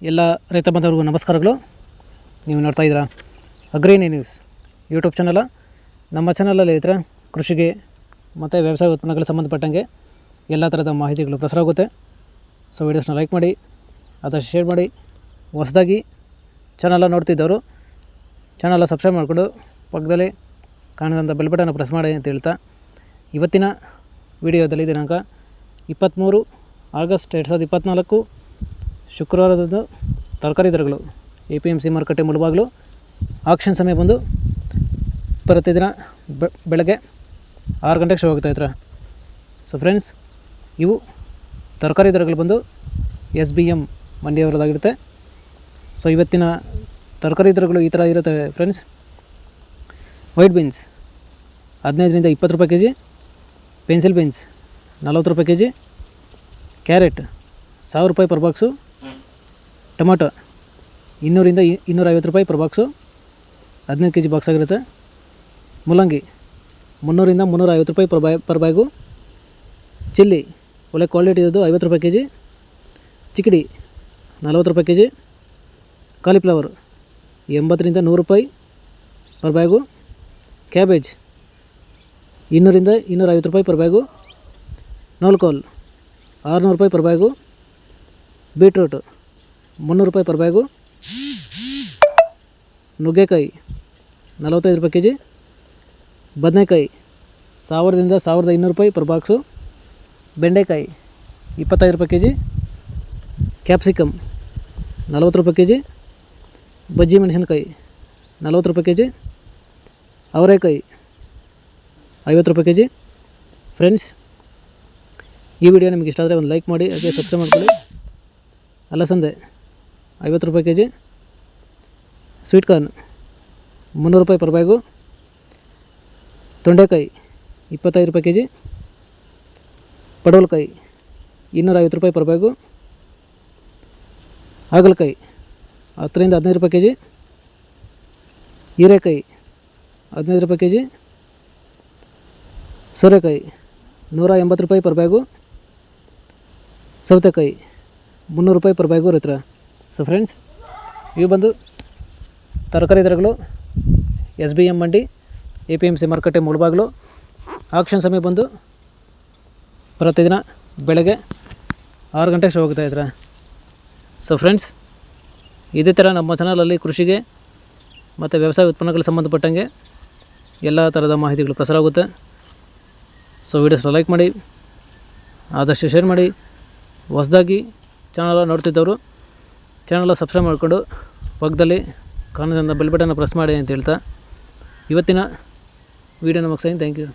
ಎಲ್ಲ ರೈತ ಬಾಂಧವರಿಗೂ ನಮಸ್ಕಾರಗಳು. ನೀವು ನೋಡ್ತಾ ಇದ್ದೀರಾ ಅಗ್ರಿನಿ ನ್ಯೂಸ್ ಯೂಟ್ಯೂಬ್ ಚಾನಲ. ನಮ್ಮ ಚಾನಲಲ್ಲಿ ಇದ್ರೆ ಕೃಷಿಗೆ ಮತ್ತು ವ್ಯವಸಾಯ ಉತ್ಪನ್ನಗಳಿಗೆ ಸಂಬಂಧಪಟ್ಟಂಗೆ ಎಲ್ಲ ಥರದ ಮಾಹಿತಿಗಳು ಪ್ರಸಾರ ಆಗುತ್ತೆ. ಸೊ ವೀಡಿಯೋಸ್ನ ಲೈಕ್ ಮಾಡಿ, ಆದಷ್ಟು ಶೇರ್ ಮಾಡಿ. ಹೊಸದಾಗಿ ಚಾನಲ ನೋಡ್ತಿದ್ದವರು ಚಾನಲ ಸಬ್ಸ್ಕ್ರೈಬ್ ಮಾಡಿಕೊಂಡು ಪಕ್ಕದಲ್ಲಿ ಕಾಣಿದಂಥ ಬೆಲ್ ಬಟನ್ನ ಪ್ರೆಸ್ ಮಾಡಿ ಅಂತ ಹೇಳ್ತಾ, ಇವತ್ತಿನ ವಿಡಿಯೋದಲ್ಲಿ ದಿನಾಂಕ 23 ಆಗಸ್ಟ್ 2024 ಶುಕ್ರವಾರದಂದು ತರಕಾರಿ ದರಗಳು APMC ಮಾರುಕಟ್ಟೆ ಮುಳುಬಾಗಿಲು ಆಕ್ಷನ್ ಸಮಯ ಬಂದು ಪ್ರತಿದಿನ ಬೆಳಗ್ಗೆ 6 ಗಂಟೆಗೆ ಶೋ ಆಗ್ತಾ ಇದ್ದಾರೆ. ಸೊ ಫ್ರೆಂಡ್ಸ್, ಇವು ತರಕಾರಿ ದರಗಳು ಬಂದು SBM ಮಂಡಿಯವರದಾಗಿರುತ್ತೆ. ಸೊ ಇವತ್ತಿನ ತರಕಾರಿ ದರಗಳು ಈ ಥರ ಇರುತ್ತೆ ಫ್ರೆಂಡ್ಸ್. ವೈಟ್ ಬೀನ್ಸ್ 15 ರಿಂದ 20 ರೂಪಾಯಿ kg, ಪೆನ್ಸಿಲ್ ಬೀನ್ಸ್ 40 ರೂಪಾಯಿ kg, ಕ್ಯಾರೆಟ್ 1000 ರೂಪಾಯಿ ಪರ್ ಬಾಕ್ಸು, ಟೊಮಾಟೊ 200 ರಿಂದ 250 ರೂಪಾಯಿ ಪರ್ ಬಾಕ್ಸು, 15 kg ಬಾಕ್ಸ್ ಆಗಿರುತ್ತೆ. ಮೂಲಂಗಿ 300 ರಿಂದ 350 ರೂಪಾಯಿ ಪರ್ ಬ್ಯಾಗು. ಚಿಲ್ಲಿ ಒಳ್ಳೆ ಕ್ವಾಲಿಟಿ ಇರೋದು 50 ರೂಪಾಯಿ kg, ಚಿಕ್ಕಡಿ 40 ರೂಪಾಯಿ kg, ಕಾಲಿಫ್ಲವರ್ 80 ರಿಂದ 100 ರೂಪಾಯಿ ಪರ್ ಬ್ಯಾಗು, ಕ್ಯಾಬೇಜ್ 200 ರಿಂದ 250 ರೂಪಾಯಿ ಪರ್ ಬ್ಯಾಗು, ನೋಲ್ಕೋಲ್ 600 ರೂಪಾಯಿ ಪರ್ ಬ್ಯಾಗು, ಬೀಟ್ರೂಟ್ 300 ರೂಪಾಯಿ ಪರ್ ಬ್ಯಾಗು, ನುಗ್ಗೆಕಾಯಿ 45 ರೂಪಾಯಿ kg, ಬದನೆಕಾಯಿ 1000 ರಿಂದ 1200 ರೂಪಾಯಿ ಪರ್ ಬಾಕ್ಸು, ಬೆಂಡೆಕಾಯಿ 25 ರೂಪಾಯಿ kg, ಕ್ಯಾಪ್ಸಿಕಮ್ 40 ರೂಪಾಯಿ kg, ಬಜ್ಜಿ ಮೆಣಸಿನಕಾಯಿ 40 ರೂಪಾಯಿ kg, ಅವರೆಕಾಯಿ 50 ರೂಪಾಯಿ kg. ಫ್ರೆಂಡ್ಸ್, ಈ ವಿಡಿಯೋ ನಿಮಗೆ ಇಷ್ಟ ಆದರೆ ಒಂದು ಲೈಕ್ ಮಾಡಿ, ಹಾಗೆ ಸಬ್ಸ್ಕ್ರೈಬ್ ಮಾಡ್ಕೊಳ್ಳಿ. ಅಲಸಂದೆ 50 ರೂಪಾಯಿ kg, ಸ್ವೀಟ್ ಕಾರ್ನ್ 300 ರೂಪಾಯಿ ಪರ್ ಬ್ಯಾಗು, ತೊಂಡೆಕಾಯಿ 25 ರೂಪಾಯಿ kg, ಪಡವಲಕಾಯಿ 250 ರೂಪಾಯಿ ಪರ್ ಬ್ಯಾಗು, ಹಾಗಲಕಾಯಿ 10 ರಿಂದ 15 ರೂಪಾಯಿ kg, ಹೀರೆಕಾಯಿ 15 ರೂಪಾಯಿ kg, ಸೋರೆಕಾಯಿ 180 ರೂಪಾಯಿ ಪರ್ ಬ್ಯಾಗು, ಸೌತೆಕಾಯಿ 300 ರೂಪಾಯಿ ಪರ್ ಬ್ಯಾಗು ರೈತರ. ಸೊ ಫ್ರೆಂಡ್ಸ್, ಇವು ಬಂದು ತರಕಾರಿ ದರಗಳು SBM ಮಂಡಿ APMC ಮಾರುಕಟ್ಟೆ ಮುಳುಬಾಗಿಲು ಆಕ್ಷನ್ ಸಮಯ ಬಂದು ಪ್ರತಿದಿನ ಬೆಳಗ್ಗೆ 6 ಗಂಟೆಗೆ ಶೋ ಹೋಗ್ತಾ ಇದ್ದಾರೆ. ಸೊ ಫ್ರೆಂಡ್ಸ್, ಇದೇ ಥರ ನಮ್ಮ ಚಾನಲಲ್ಲಿ ಕೃಷಿಗೆ ಮತ್ತು ವ್ಯವಸಾಯ ಉತ್ಪನ್ನಗಳಿಗೆ ಸಂಬಂಧಪಟ್ಟಂಗೆ ಎಲ್ಲ ಥರದ ಮಾಹಿತಿಗಳು ಪ್ರಸಾರ ಆಗುತ್ತೆ. ಸೊ ವೀಡಿಯೋಸ್ನ ಲೈಕ್ ಮಾಡಿ, ಆದಷ್ಟು ಶೇರ್ ಮಾಡಿ. ಹೊಸದಾಗಿ ಚಾನಲ ನೋಡ್ತಿದ್ದವರು ಚಾನಲ ಸಬ್ಸ್ಕ್ರೈಬ್ ಮಾಡಿಕೊಂಡು ಪಕ್ಕದಲ್ಲಿ ಕಾಣೋದ್ರಿಂದ ಬೆಲ್ ಬಟನ್ನ ಪ್ರೆಸ್ ಮಾಡಿ ಅಂತ ಹೇಳ್ತಾ, ಇವತ್ತಿನ ವೀಡಿಯೋನ ಮುಗಿಸ್ತೀನಿ. Thank you.